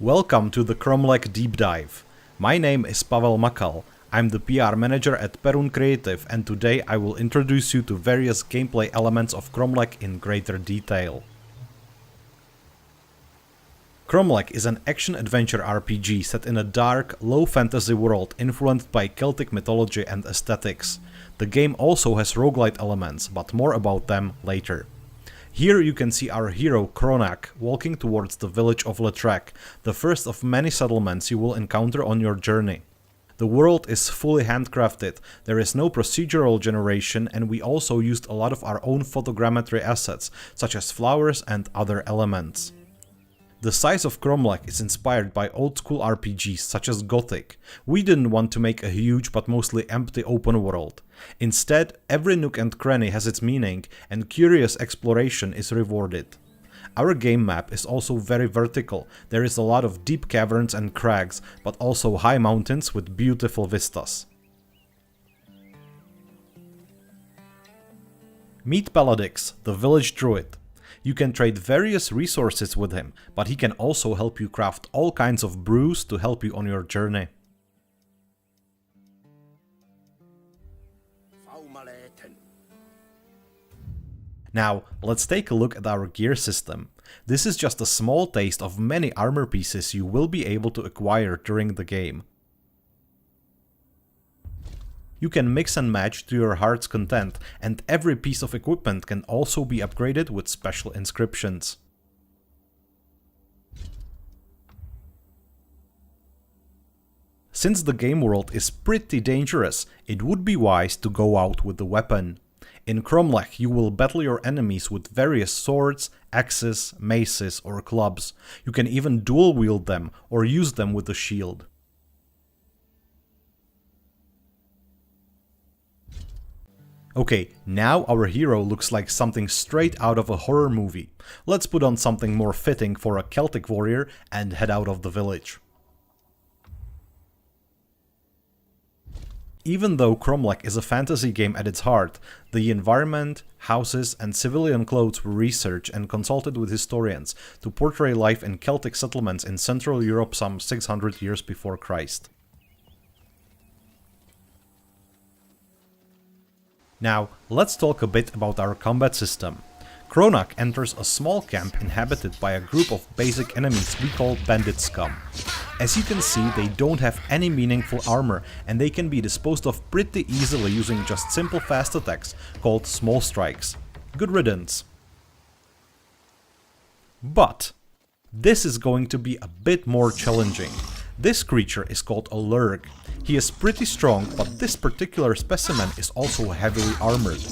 Welcome to the Kromlech Deep Dive. My name is Pavel Makal. I'm the PR manager at Perun Creative, and today I will introduce you to various gameplay elements of Kromlech in greater detail. Kromlech is an action-adventure RPG set in a dark, low fantasy world influenced by Celtic mythology and aesthetics. The game also has roguelite elements, but more about them later. Here you can see our hero Kromlech walking towards the village of Letrek, the first of many settlements you will encounter on your journey. The world is fully handcrafted, there is no procedural generation, and we also used a lot of our own photogrammetry assets, such as flowers and other elements. The size of Kromlech is inspired by old-school RPGs such as Gothic. We didn't want to make a huge but mostly empty open world. Instead, every nook and cranny has its meaning, and curious exploration is rewarded. Our game map is also very vertical. There is a lot of deep caverns and crags, but also high mountains with beautiful vistas. Meet Paladix, the village druid. You can trade various resources with him, but he can also help you craft all kinds of brews to help you on your journey. Now, let's take a look at our gear system. This is just a small taste of many armor pieces you will be able to acquire during the game. You can mix and match to your heart's content, and every piece of equipment can also be upgraded with special inscriptions. Since the game world is pretty dangerous, it would be wise to go out with a weapon. In Kromlech you will battle your enemies with various swords, axes, maces or clubs. You can even dual wield them or use them with a shield. Okay, now our hero looks like something straight out of a horror movie. Let's put on something more fitting for a Celtic warrior and head out of the village. Even though Kromlech is a fantasy game at its heart, the environment, houses and civilian clothes were researched and consulted with historians to portray life in Celtic settlements in Central Europe some 600 years before Christ. Now, let's talk a bit about our combat system. Kromlech enters a small camp inhabited by a group of basic enemies we call bandit scum. As you can see, they don't have any meaningful armor and they can be disposed of pretty easily using just simple fast attacks called small strikes. Good riddance. But this is going to be a bit more challenging. This creature is called a lurg. He is pretty strong, but this particular specimen is also heavily armored.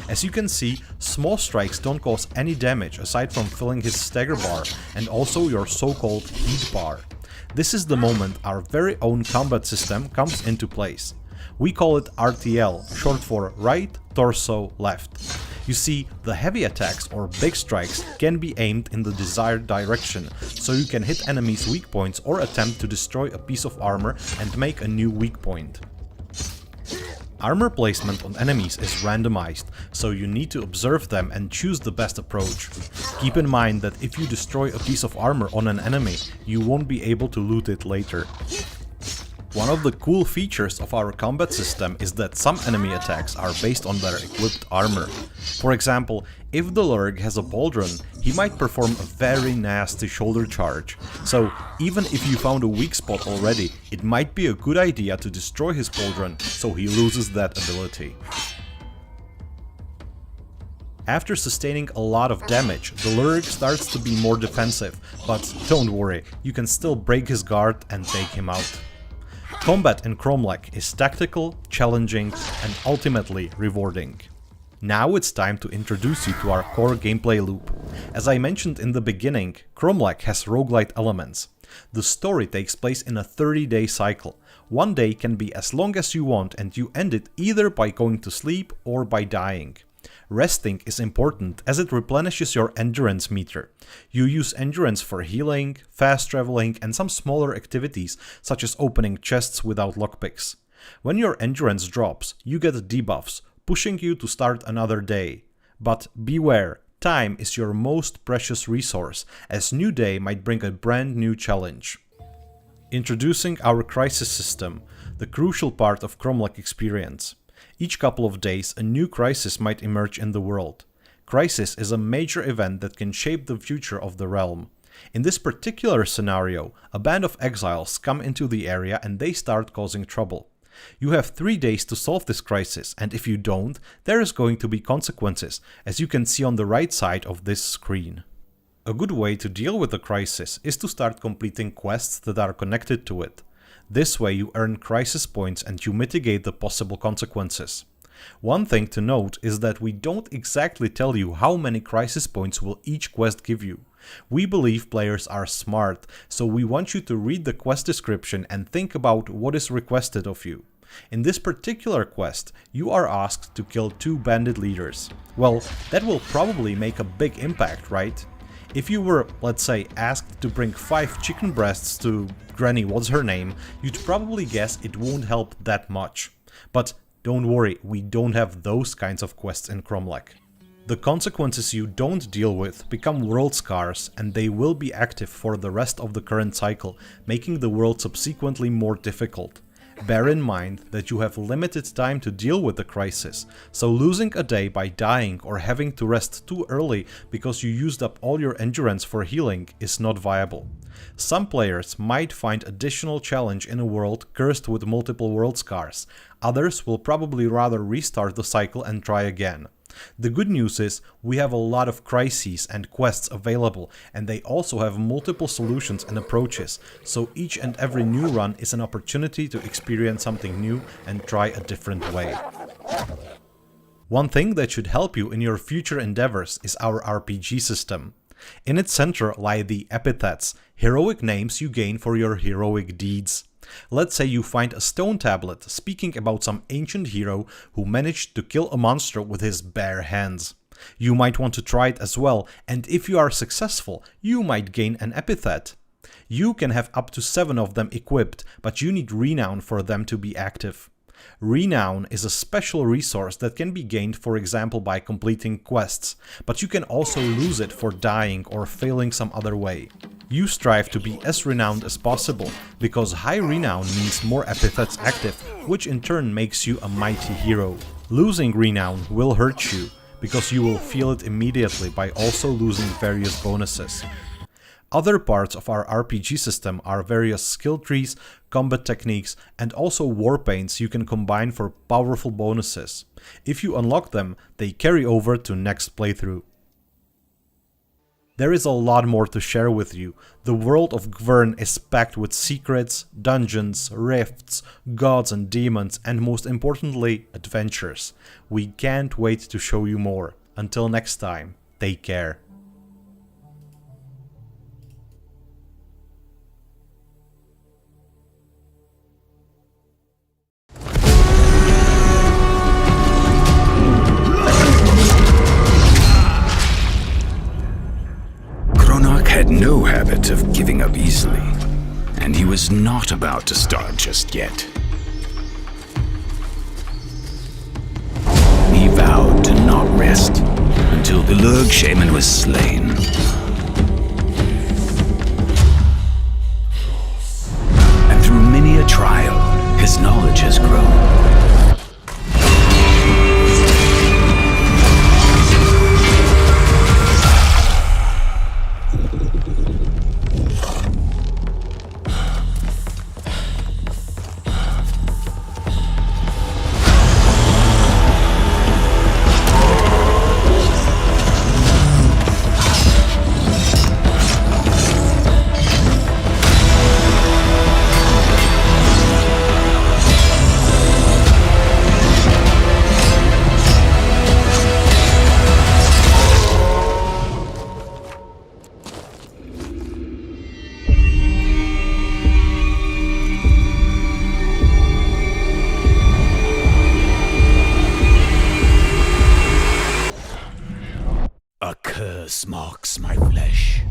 As you can see, small strikes don't cause any damage aside from filling his stagger bar and also your so-called heat bar. This is the moment our very own combat system comes into place. We call it RTL, short for right, torso, left. You see, the heavy attacks or big strikes can be aimed in the desired direction, so you can hit enemies' weak points or attempt to destroy a piece of armor and make a new weak point. Armor placement on enemies is randomized, so you need to observe them and choose the best approach. Keep in mind that if you destroy a piece of armor on an enemy, you won't be able to loot it later. One of the cool features of our combat system is that some enemy attacks are based on their equipped armor. For example, if the lurg has a pauldron, he might perform a very nasty shoulder charge. So even if you found a weak spot already, it might be a good idea to destroy his pauldron so he loses that ability. After sustaining a lot of damage, the lurg starts to be more defensive, but don't worry, you can still break his guard and take him out. Combat in Kromlech is tactical, challenging, and ultimately rewarding. Now it's time to introduce you to our core gameplay loop. As I mentioned in the beginning, Kromlech has roguelite elements. The story takes place in a 30-day cycle. One day can be as long as you want and you end it either by going to sleep or by dying. Resting is important as it replenishes your endurance meter. You use endurance for healing, fast traveling, and some smaller activities such as opening chests without lockpicks. When your endurance drops, you get debuffs, pushing you to start another day. But beware, time is your most precious resource, as new day might bring a brand new challenge. Introducing our crisis system, the crucial part of Kromlech experience. Each couple of days, a new crisis might emerge in the world. Crisis is a major event that can shape the future of the realm. In this particular scenario, a band of exiles come into the area and they start causing trouble. You have 3 days to solve this crisis, and if you don't, there is going to be consequences, as you can see on the right side of this screen. A good way to deal with the crisis is to start completing quests that are connected to it. This way you earn crisis points and you mitigate the possible consequences. One thing to note is that we don't exactly tell you how many crisis points will each quest give you. We believe players are smart, so we want you to read the quest description and think about what is requested of you. In this particular quest, you are asked to kill 2 bandit leaders. Well, that will probably make a big impact, right? If you were, let's say, asked to bring 5 chicken breasts to Granny what's her name, you'd probably guess it won't help that much. But don't worry, we don't have those kinds of quests in Kromlech. The consequences you don't deal with become world scars, and they will be active for the rest of the current cycle, making the world subsequently more difficult. Bear in mind that you have limited time to deal with the crisis, so losing a day by dying or having to rest too early because you used up all your endurance for healing is not viable. Some players might find additional challenge in a world cursed with multiple world scars, others will probably rather restart the cycle and try again. The good news is we have a lot of crises and quests available, and they also have multiple solutions and approaches, so each and every new run is an opportunity to experience something new and try a different way. One thing that should help you in your future endeavors is our RPG system. In its center lie the epithets, heroic names you gain for your heroic deeds. Let's say you find a stone tablet speaking about some ancient hero who managed to kill a monster with his bare hands. You might want to try it as well, and if you are successful, you might gain an epithet. You can have up to 7 of them equipped, but you need renown for them to be active. Renown is a special resource that can be gained, for example, by completing quests, but you can also lose it for dying or failing some other way. You strive to be as renowned as possible, because high renown means more epithets active, which in turn makes you a mighty hero. Losing renown will hurt you, because you will feel it immediately by also losing various bonuses. Other parts of our RPG system are various skill trees, combat techniques, and also war paints you can combine for powerful bonuses. If you unlock them, they carry over to next playthrough. There is a lot more to share with you. The world of Gwern is packed with secrets, dungeons, rifts, gods and demons, and most importantly, adventures. We can't wait to show you more. Until next time, take care. Had no habit of giving up easily, and he was not about to start just yet. He vowed to not rest until the Lurg shaman was slain. And through many a trial, his knowledge has grown. darkness marks my flesh.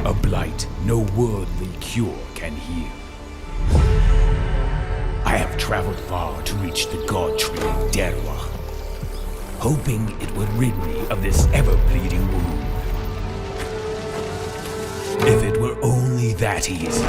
A blight no worldly cure can heal. I have traveled far to reach the god tree Derwa, hoping it would rid me of this ever-bleeding wound. If it were only that easy.